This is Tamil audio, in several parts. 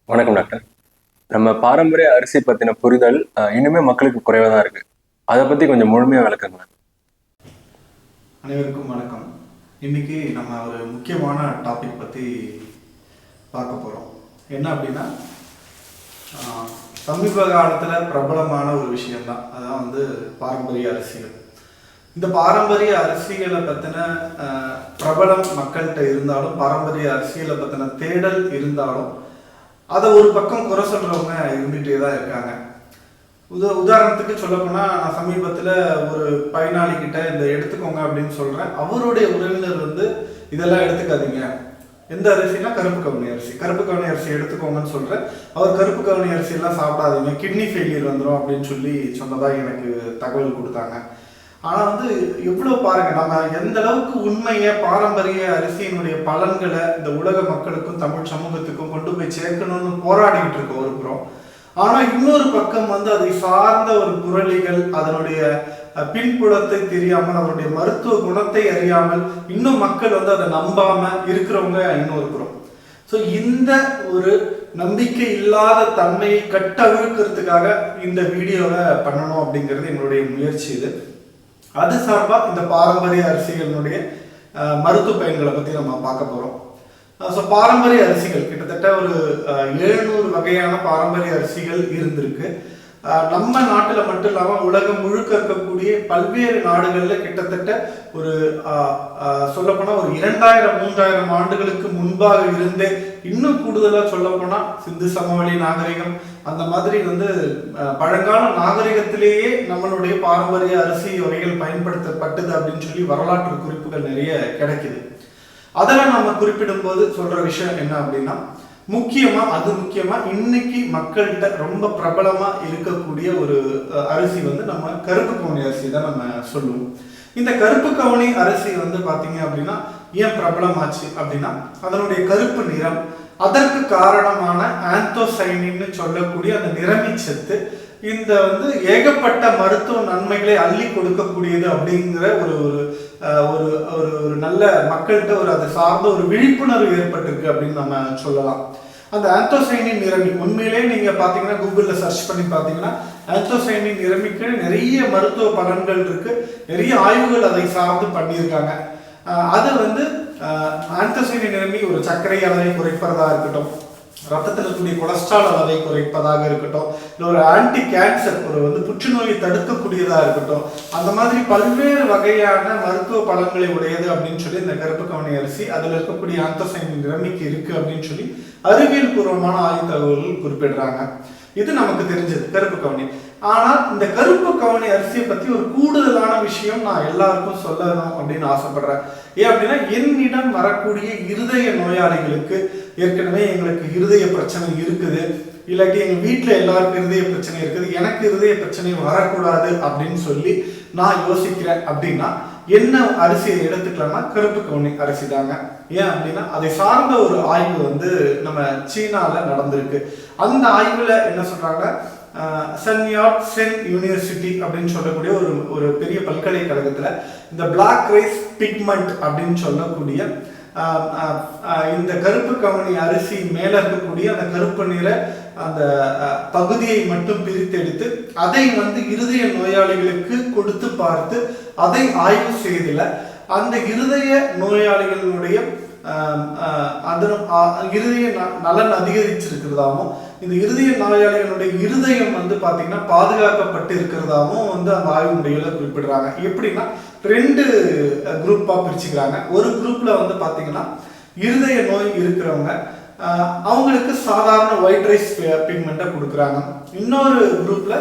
வணக்கம் டாக்டர். நம்ம பாரம்பரிய அரிசி பத்தின புரிதல் இன்னுமே மக்களுக்கு குறைவா தான் இருக்கு. அதை பத்தி கொஞ்சம் முழுமையா விளக்குங்களேன். அனைவருக்கும் வணக்கம். இன்னைக்கு நம்ம ஒரு முக்கியமான டாபிக் பற்றி பார்க்க போகிறோம். என்ன அப்படின்னா சமீப காலத்தில் பிரபலமான ஒரு விஷயம்தான், அதான் பாரம்பரிய அரிசிகள். இந்த பாரம்பரிய அரசியலை பற்றின பிரபலம் மக்கள்கிட்ட இருந்தாலும், பாரம்பரிய அரசியலை பற்றின தேடல் இருந்தாலும், அதை ஒரு பக்கம் குறை சொல்றவங்க இருந்துகிட்டே தான் இருக்காங்க. உதாரணத்துக்கு சொல்லப்போனால், நான் சமீபத்தில் ஒரு பயனாளி கிட்ட இந்த எடுத்துக்கோங்க அப்படின்னு சொல்கிறேன். அவருடைய உறவினர் இதெல்லாம் எடுத்துக்காதீங்க, எந்த அரிசினா கருப்பு கவுனி அரிசி, கருப்பு கவுனி அரிசி எடுத்துக்கோங்கன்னு சொல்கிறேன். அவர் கருப்பு கவுனி அரிசியெல்லாம் சாப்பிடாதீங்க, கிட்னி ஃபெயிலியர் வந்துடும் அப்படின்னு சொன்னதாக எனக்கு தகவல் கொடுத்தாங்க. ஆனால் எவ்வளோ பாருங்க, நம்ம எந்த அளவுக்கு உண்மையை, பாரம்பரிய அரிசியினுடைய பலன்களை இந்த உலக மக்களுக்கும் தமிழ் சமூகத்துக்கும் கொண்டு போய் சேர்க்கணும்னு போராடிக்கிட்டு இருக்கோம் ஒரு புறம். ஆனால் இன்னொரு பக்கம் அதை சார்ந்த ஒரு புரளிகள், அதனுடைய பின்புலத்தை தெரியாமல், அதனுடைய மருத்துவ குணத்தை அறியாமல் இன்னும் மக்கள் அதை நம்பாம இருக்கிறவங்க இன்னொரு புறம். ஸோ இந்த ஒரு நம்பிக்கை இல்லாத தன்மையை கட்டவிழ்க்கிறதுக்காக இந்த வீடியோவை பண்ணணும் அப்படிங்கிறது என்னுடைய முயற்சி. அது சார்பாக இந்த பாரம்பரிய அரிசிகளினுடைய மருத்துவ பயன்களை பற்றி நம்ம பார்க்க போகிறோம். ஸோ பாரம்பரிய அரிசிகள் கிட்டத்தட்ட ஒரு 700 வகையான பாரம்பரிய அரிசிகள் இருந்திருக்கு. நம்ம நாட்டில் மட்டும் இல்லாமல் உலகம் முழுக்க இருக்கக்கூடிய பல்வேறு நாடுகளில் கிட்டத்தட்ட ஒரு சொல்லப்போனால் ஒரு 2000-3000 ஆண்டுகளுக்கு முன்பாக இருந்தே, இன்னும் கூடுதலாக சொல்லப்போனால் சிந்து சமவெளி நாகரிகம், அந்த மாதிரி பழங்கால நாகரிகத்திலேயே நம்மளுடைய பாரம்பரிய அரிசி வகைகள் பயன்படுத்தப்பட்டது அப்படின்னு சொல்லி வரலாற்று குறிப்புகள் நிறைய கிடைக்குது. அதெல்லாம் நம்ம குறிப்பிடும் போது சொல்ற விஷயம் என்ன அப்படின்னா, முக்கியமா இன்னைக்கு மக்கள்கிட்ட ரொம்ப பிரபலமா இருக்கக்கூடிய ஒரு அரிசி நம்ம கருப்பு கவுனி அரிசி தான் நம்ம சொல்லுவோம். இந்த கருப்பு கவுனி அரிசி பாத்தீங்க அப்படின்னா ஏன் பிரபலமாச்சு அப்படின்னா, அதனுடைய கருப்பு நிறம், அதற்கு காரணமான ஆந்தோசைனின்னு சொல்லக்கூடிய அந்த நிறமிச்சத்து, இந்த ஏகப்பட்ட மருத்துவ நன்மைகளை அள்ளி கொடுக்கக்கூடியது அப்படிங்கிற ஒரு ஒரு ஒரு நல்ல மக்கள்கிட்ட அதை சார்ந்த ஒரு விழிப்புணர்வு ஏற்பட்டிருக்கு அப்படின்னு நம்ம சொல்லலாம். அந்த ஆந்தோசைனின் நிறமி, உண்மையிலே நீங்க பாத்தீங்கன்னா கூகுளில் சர்ச் பண்ணி பார்த்தீங்கன்னா ஆந்தோசைனின் நிறமிக்கு நிறைய மருத்துவ பலன்கள் இருக்கு, நிறைய ஆய்வுகள் அதை சார்ந்து பண்ணியிருக்காங்க. அது ஆந்தோசைனின் நிறமி ஒரு சர்க்கரை அளவை குறைப்பதா இருக்கட்டும், ரத்தத்தில் இருக்கக்கூடிய கொலஸ்ட்ரால் அளவை குறைப்பதாக இருக்கட்டும், இல்லை ஒரு ஆன்டி கேன்சர், ஒரு புற்றுநோயை தடுக்கக்கூடியதாக இருக்கட்டும், அந்த மாதிரி பல்வேறு வகையான மருத்துவ பலன்களை உடையது அப்படின்னு சொல்லி இந்த கருப்பு கவுனி அரிசி, அதில் இருக்கக்கூடிய ஆந்தோசைனின் நிறமிக்கு இருக்கு அப்படின்னு சொல்லி அறிவியல் பூர்வமான ஆய்வு தகவல்கள் குறிப்பிடுறாங்க. இது நமக்கு தெரிஞ்சது கருப்பு கவுனி. ஆனால் இந்த கருப்பு கவுனி அரிசியை பற்றி ஒரு கூடுதலான விஷயம் நான் எல்லாருக்கும் சொல்லணும் அப்படின்னு ஆசைப்படுறேன். ஏன் அப்படின்னா, என்னிடம் வரக்கூடிய இருதய நோயாளிகளுக்கு ஏற்கனவே எங்களுக்கு இருதய பிரச்சனை இருக்குது, இல்லாட்டி எங்கள் வீட்டில் எல்லாருக்கும் இருதய பிரச்சனை இருக்குது, எனக்கு இருதய பிரச்சனை வரக்கூடாது அப்படின்னு சொல்லி நான் யோசிக்கிறேன் அப்படின்னா என்ன அரிசியை எடுத்துக்கலாம்னா கருப்பு கவுனி அரிசி தாங்க. ஏன் அப்படின்னா, அதை சார்ந்த ஒரு ஆய்வு நம்ம சீனால நடந்திருக்கு. அந்த ஆய்வுல என்ன சொல்றாங்க, சென் யூனிவர்சிட்டி அப்படின்னு சொல்லக்கூடிய ஒரு பெரிய பல்கலைக்கழகத்துல இந்த பிளாக் ரைஸ் பிக்மெண்ட் அப்படின்னு சொல்லக்கூடிய இந்த கருப்பு கவுனி அரிசி மேல இருக்கக்கூடிய அந்த கருப்பு நிற அந்த பகுதியை மட்டும் பிரித்தெடுத்து அதை இருதய நோயாளிகளுக்கு கொடுத்து பார்த்து அதை ஆய்வு செய்தல அந்த இருதய நோயாளிகளுடைய இருதய நலன் அதிகரிச்சிருக்கிறதாவும், இந்த இருதய நோயாளிகளுடைய இருதயம் பாத்தீங்கன்னா பாதுகாக்கப்பட்டு இருக்கிறதாவும் அந்த ஆய்வு முறைகளை குறிப்பிடுறாங்க. எப்படின்னா, 2 குரூப்பா பிரிச்சுக்கிறாங்க. ஒரு குரூப்ல பாத்தீங்கன்னா இருதய நோய் இருக்கிறவங்க, அவங்களுக்கு சாதாரண ஒயிட் ரைஸ் பிக்மெண்ட்டை கொடுக்குறாங்க. இன்னொரு குரூப்ல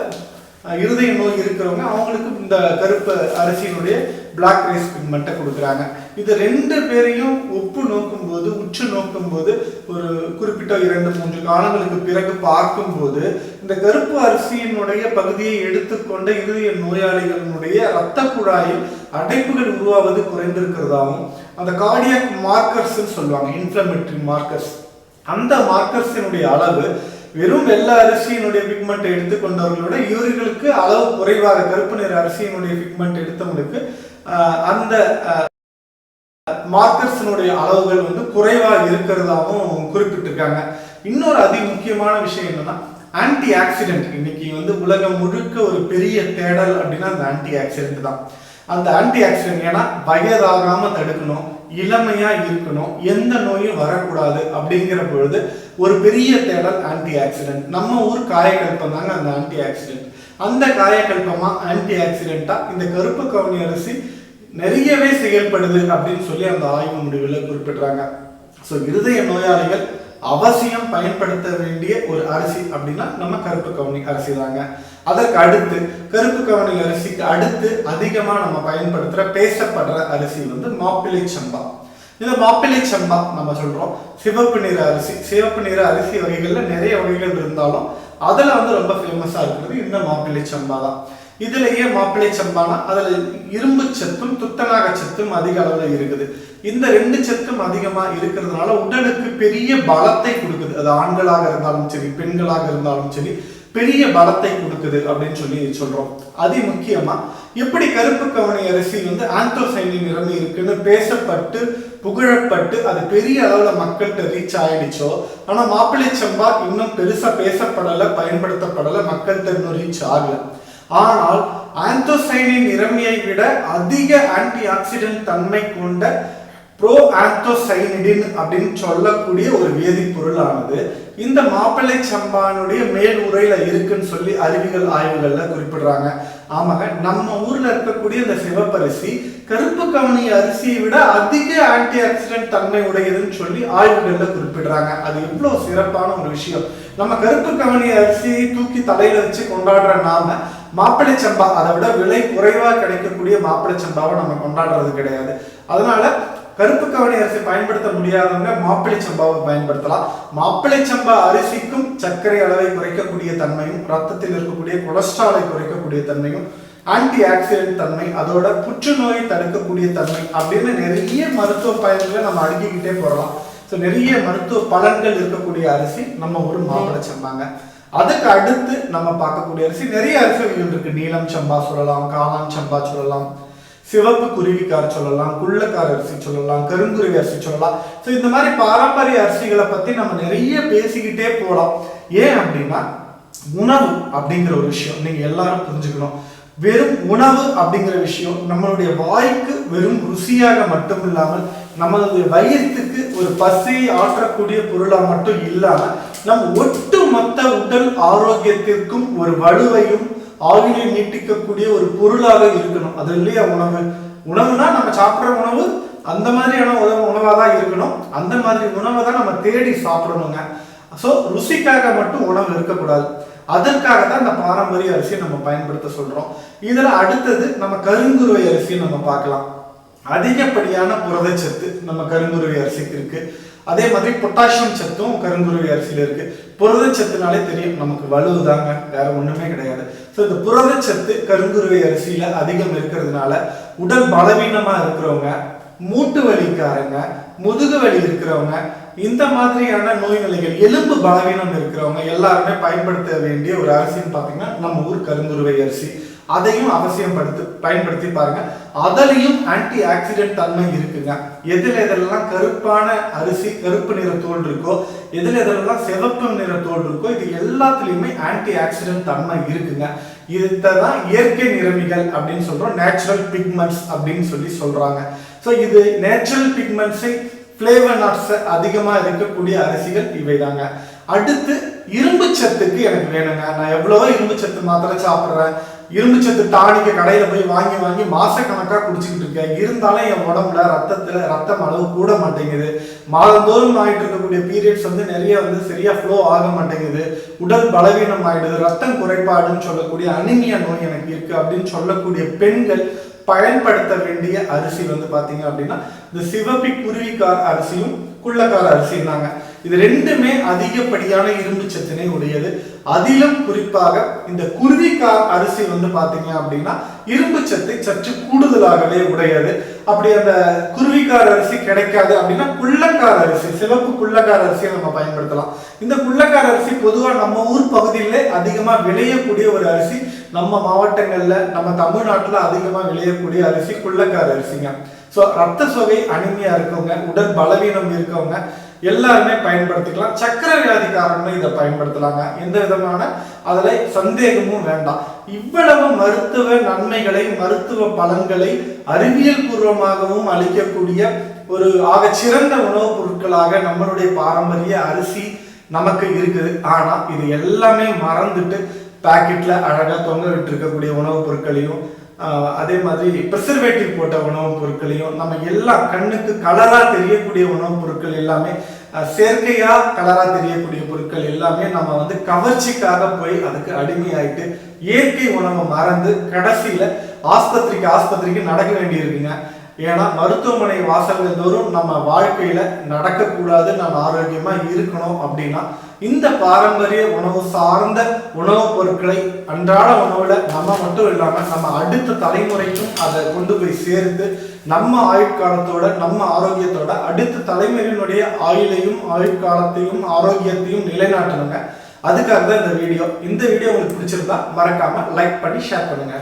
இருதய நோய் இருக்கிறவங்க, அவங்களுக்கு இந்த கருப்பு அரிசியினுடைய பிளாக் ரைஸ் பிக்மெண்ட்டை கொடுக்குறாங்க. இது 2 பேரையும் உற்று நோக்கும்போது ஒரு குறிப்பிட்ட 2-3 காலங்களுக்கு பிறகு பார்க்கும்போது இந்த கருப்பு அரிசியினுடைய பகுதியை எடுத்துக்கொண்ட இருதய நோயாளிகளுடைய இரத்த குழாயில் அடைப்புகள் உருவாவது குறைந்திருக்கிறதாகவும், அந்த கார்டியாக் மார்க்கர்ஸ் சொல்லுவாங்க, இன்ஃப்ளமேட்டரி மார்க்கர்ஸ், அந்த மார்க்கர்ஸினுடைய அளவு வெறும் வெள்ளை அரிசியினுடைய பிக்மெண்ட் எடுத்துக்கொண்டவர்களோட இவர்களுக்கு அளவு குறைவாக, கருப்பு நிற அரிசியினுடைய பிக்மெண்ட் எடுத்தவங்களுக்கு அந்த மார்க்கர்ஸினுடைய அளவுகள் குறைவா இருக்கிறதாவும் குறிப்பிட்டிருக்காங்க. இன்னொரு அதி முக்கியமான விஷயம் என்னன்னா ஆன்டி ஆக்சிடென்ட். இன்னைக்கு வந்து உலகம் முழுக்க ஒரு பெரிய தேடல் அப்படின்னா அந்த ஆன்டி ஆக்சிடென்ட் தான். அந்த ஆன்டி ஆக்சிடென்ட் ஏன்னா வயதாகாம தடுக்கணும், இளமையா இருக்கணும், எந்த நோயும் வரக்கூடாது அப்படிங்கிற பொழுது ஒரு பெரிய தேடல் ஆன்டி ஆக்சிடென்ட். நம்ம ஊர் காயக்கல்பம் தாங்க அந்த ஆன்டி ஆக்சிடென்ட். அந்த காயக்கல்பமா ஆன்டி ஆக்சிடென்ட்டா இந்த கருப்பு கவுனி அரிசி நிறையவே செயல்படுது அப்படின்னு சொல்லி அந்த ஆய்வு முடிவில் குறிப்பிடுறாங்க. ஸோ இருதய நோயாளிகள் அவசியம் பயன்படுத்த வேண்டிய ஒரு அரிசி அப்படின்னா நம்ம கருப்பு கவுனி அரிசி தாங்க. அதற்கு அடுத்து கருப்பு கவுனி அரிசிக்கு அடுத்து அதிகமாக நம்ம பயன்படுத்துகிற பேசப்படுற அரிசி வந்து மாப்பிள்ளை சம்பா. இந்த மாப்பிள்ளை சம்பா நம்ம சொல்றோம் சிவப்பு நிற அரிசி. சிவப்பு நிற அரிசி வகைகள்ல நிறைய வகைகள் இருந்தாலும் அதுல வந்து ரொம்ப ஃபேமஸா இருக்கிறது இந்த மாப்பிள்ளை சம்பா தான். இதுலயே மாப்பிள்ளை சம்பானா அதுல இரும்பு சத்தும் துத்தநாக சத்தும் அதிக அளவுல இருக்குது. இந்த ரெண்டு சத்தும் அதிகமா இருக்கிறதுனால உடலுக்கு பெரிய பலத்தை கொடுக்குது. அது ஆண்களாக இருந்தாலும் சரி பெண்களாக இருந்தாலும் சரி பெரிய பலத்தை கொடுக்குது அப்படின்னு சொல்லி சொல்றோம். அதி முக்கியமா எப்படி கருப்பு கவுனி அரிசி வந்து ஆந்தோசைனின் நிறமி இருக்குன்னு பேசப்பட்டு புகழப்பட்டு அது பெரிய அளவுல மக்கள்கிட்ட ரீச் ஆயிடுச்சோ, ஆனா மாப்பிள்ளை சம்பா இன்னும் பெருசா பேசப்படலை, பயன்படுத்தப்படலை, மக்கள்கிட்ட இன்னும் ரீச் ஆகல. ஆனால் ஆந்தோசைனின் நிறமியை விட அதிக ஆன்டி ஆக்சிடென்ட் தன்மை கொண்ட ப்ரோ ஆந்தோசைனிடின் அப்படின்னு சொல்லக்கூடிய ஒரு வேதிப்பொருளானது இந்த மாப்பிள்ளை சம்பானுடைய மேல் உரையில இருக்குன்னு சொல்லி அறிவியல் ஆய்வுகள்ல குறிப்பிடுறாங்க. ஆமாங்க, நம்ம ஊர்ல இருக்கக்கூடிய இந்த சிவப்பரிசி கருப்பு கவுனி அரிசியை விட அதிக ஆன்டி ஆக்சிடென்ட் தன்மை உடையதுன்னு சொல்லி ஆய்வுகள்ல குறிப்பிடுறாங்க. அது எவ்வளவு சிறப்பான ஒரு விஷயம். நம்ம கருப்பு கவுனி அரிசியை தூக்கி தலையில வச்சு கொண்டாடுற நாம மாப்பிள்ளை சம்பா அதை விட விலை குறைவா கிடைக்கக்கூடிய மாப்பிள்ளை சம்பாவை நம்ம கொண்டாடுறது கிடையாது. அதனால கருப்பு கவுனி அரிசி பயன்படுத்த முடியாதவங்க மாப்பிள்ளை சம்பாவை பயன்படுத்தலாம். மாப்பிள்ளை சம்பா அரிசிக்கும் சர்க்கரை அளவை குறைக்கக்கூடிய தன்மையும், ரத்தத்தில் இருக்கக்கூடிய கொலஸ்ட்ராலை குறைக்கக்கூடிய தன்மையும், ஆன்டி ஆக்சிடென்ட் தன்மை, அதோட புற்றுநோயை தடுக்கக்கூடிய தன்மை அப்படின்னு நிறைய மருத்துவ பயன்களை நம்ம அடுக்கிக்கிட்டே போறோம். ஸோ நிறைய மருத்துவ பலன்கள் இருக்கக்கூடிய அரிசி நம்ம ஒரு மாப்பிள்ளை சம்பாங்க. அதுக்கு அடுத்து நம்ம பார்க்கக்கூடிய அரிசி நிறைய அரிசிகள் இருக்கு. நீலம் சம்பா சொல்லலாம், காளான் சம்பா சொல்லலாம், சிவப்பு குருவிக்கார் சொல்லலாம், குள்ளக்கார அரிசி சொல்லலாம், கருங்குருவி அரிசி சொல்லலாம். ஸோ இந்த மாதிரி பாரம்பரிய அரிசிகளை பத்தி நம்ம நிறைய பேசிக்கிட்டே போகலாம். ஏன் அப்படின்னா உணவு அப்படிங்கிற ஒரு விஷயம் நீங்க எல்லாரும் புரிஞ்சுக்கணும். வெறும் உணவு அப்படிங்கிற விஷயம் நம்மளுடைய வாய்க்கு வெறும் ருசியாக மட்டும் இல்லாமல் நம்மளுடைய வயிற்றுக்கு ஒரு பசியை ஆற்றக்கூடிய பொருளா மட்டும் இல்லாம நம் ஒட்டுமொத்த உடல் ஆரோக்கியத்திற்கும் ஒரு வலுவையும் ஆயுளை நீட்டிக்கக்கூடிய ஒரு பொருளாக இருக்கணும். அது இல்லையா உணவு. உணவுனா நம்ம சாப்பிட்ற உணவு அந்த மாதிரியான உணவாக தான் இருக்கணும். அந்த மாதிரி உணவை தான் நம்ம தேடி சாப்பிடணுங்க. ஸோ ருசிக்காக மட்டும் உணவு இருக்கக்கூடாது. அதற்காக தான் இந்த பாரம்பரிய அரிசியை நம்ம பயன்படுத்த சொல்றோம். இதுல அடுத்தது நம்ம கருங்குருவை அரிசியை நம்ம பார்க்கலாம். அதிகப்படியான புரதச்சத்து நம்ம கருங்குருவி அரிசிக்கு இருக்கு. அதே மாதிரி பொட்டாசியம் சத்தும் கருங்குருவி அரிசியில இருக்கு. புரதச்சத்துனாலே தெரியும் நமக்கு வலுதாங்க, வேற ஒண்ணுமே கிடையாது. ஸோ இந்த புரதச்சத்து கருங்குருவி அரிசியில அதிகம் இருக்கிறதுனால உடல் பலவீனமா இருக்கிறவங்க, மூட்டு வலிக்காரங்க, முதுகு வலி இருக்கிறவங்க, இந்த மாதிரியான நோய் நிலைகள், எலும்பு பலவீனம் இருக்கிறவங்க எல்லாருமே பயன்படுத்த வேண்டிய ஒரு அரிசின்னு பார்த்தீங்கன்னா நம்ம ஊர் கருங்குருவை அரிசி. அதையும் அவசியம் பயன்படுத்தி பாருங்க. அதுலயும் ஆன்டி ஆக்சிடென்ட் தன்மை இருக்குங்க. எதெல்லாம் கருப்பான அரிசி கருப்பு நிற தோல் இருக்கோ, எதெல்லாம் சிவப்பு நிற தோல் இருக்கோ, இது எல்லாத்துலயுமே ஆன்டி ஆக்சிடென்ட் தன்மை இருக்குங்க. இதுதான் இயற்கை நிறமிகள் அப்படின்னு சொல்றோம், நேச்சுரல் பிக்மெண்ட்ஸ் அப்படின்னு சொல்லி சொல்றாங்க. ஸோ இது நேச்சுரல் பிக்மெண்ட்ஸை ஃப்ளேவர் நட்ஸ் அதிகமா இருக்கக்கூடிய அரிசிகள் இவை தாங்க. அடுத்து இரும்பு சத்துக்கு எனக்கு வேணுங்க. நான் எவ்வளவோ இரும்பு சத்து மாத்திரை சாப்பிட்றேன், இரும்பு சத்து டானிக்க கடையில போய் வாங்கி வாங்கி மாசக்கணக்கா குடிச்சுக்கிட்டு இருக்கேன். இருந்தாலும் என் உடம்புல ரத்தம் அளவு கூட மாட்டேங்குது. மாதந்தோறும் ஆகிட்டு இருக்கக்கூடிய பீரியட்ஸ் வந்து நிறைய வந்து சரியா ஃப்ளோ ஆக மாட்டேங்குது. உடல் பலவீனம் ஆயிடுது, ரத்தம் குறைபாடுன்னு சொல்லக்கூடிய அனிமியா நோய் எனக்கு இருக்கு அப்படின்னு சொல்லக்கூடிய பெண்கள் பயன்படுத்த வேண்டிய அரிசி வந்து பாத்தீங்க அப்படின்னா இந்த சிவப்பி குருவிக்கார் அரிசியும் குள்ளக்கார அரிசியும் தாங்க. இது ரெண்டுமே அதிகப்படியான இரும்பு சத்தினை உடையது. அதிலும் குறிப்பாக இந்த குருவிக்கார் அரிசி வந்து பாத்தீங்க அப்படின்னா இரும்பு சத்தை சற்று கூடுதலாகவே உடையது. அப்படி அந்த குருவிக்கார அரிசி கிடைக்காது அப்படின்னா குள்ளக்கார அரிசி, சிவப்பு குள்ளக்கார அரிசியை நம்ம பயன்படுத்தலாம். இந்த குள்ளக்கார அரிசி பொதுவாக நம்ம ஊர் பகுதியிலே அதிகமா விளையக்கூடிய ஒரு அரிசி. நம்ம மாவட்டங்கள்ல நம்ம தமிழ்நாட்டுல அதிகமா விளையக்கூடிய அரிசி குள்ளக்கார அரிசிங்க. ஸோ ரத்த சோகை அனிமியா இருக்கவங்க, உடல் பலவீனம் இருக்கவங்க எல்லாருமே பயன்படுத்திக்கலாம். சக்கரை வியாதிக்காரங்களும் இதை பயன்படுத்தலாங்க. எந்த விதமான அதுல சந்தேகமும் வேண்டாம். இவ்வளவு மருத்துவ நன்மைகளை, மருத்துவ பலன்களை அறிவியல் பூர்வமாகவும் அளிக்கக்கூடிய ஒரு ஆகச்சிறந்த உணவுப் பொருட்களாக நம்மளுடைய பாரம்பரிய அரிசி நமக்கு இருக்குது. ஆனா இது எல்லாமே மறந்துட்டு பாக்கெட்ல அழகா தொங்க விட்டு இருக்கக்கூடிய உணவுப் பொருட்களையும், அதே மாதிரி ப்ரிசர்வேட்டிவ் போட்ட உணவுப் பொருட்களையும், நம்ம எல்லாம் கண்ணுக்கு கலரா தெரியக்கூடிய உணவுப் பொருட்கள் எல்லாமே, செயற்கையா கலரா தெரியக்கூடிய பொருட்கள் எல்லாமே நம்ம வந்து கவர்ச்சிக்காக போய் அதுக்கு அடிமையாயிட்டு இயற்கை உணவை மறந்து கடைசியில ஆஸ்பத்திரிக்கு நடக்க வேண்டியிருக்குங்க. ஏன்னா மருத்துவமனை வாசல்கள் தோறும் நம்ம வாழ்க்கையில நடக்கக்கூடாது, நம்ம ஆரோக்கியமா இருக்கணும் அப்படின்னா இந்த பாரம்பரிய உணவு சார்ந்த உணவுப் பொருட்களை அன்றாட உணவுல நம்ம மட்டும் இல்லாம நம்ம அடுத்த தலைமுறைக்கும் அதை கொண்டு போய் சேர்த்து நம்ம ஆயுட்காலத்தோட, நம்ம ஆரோக்கியத்தோட அடுத்த தலைமுறையினுடைய ஆயுளையும், ஆயுட்காலத்தையும், ஆரோக்கியத்தையும் நிலைநாட்டணுங்க. அதுக்காக தான் இந்த வீடியோ உங்களுக்கு பிடிச்சிருந்தா மறக்காம லைக் பண்ணி ஷேர் பண்ணுங்க.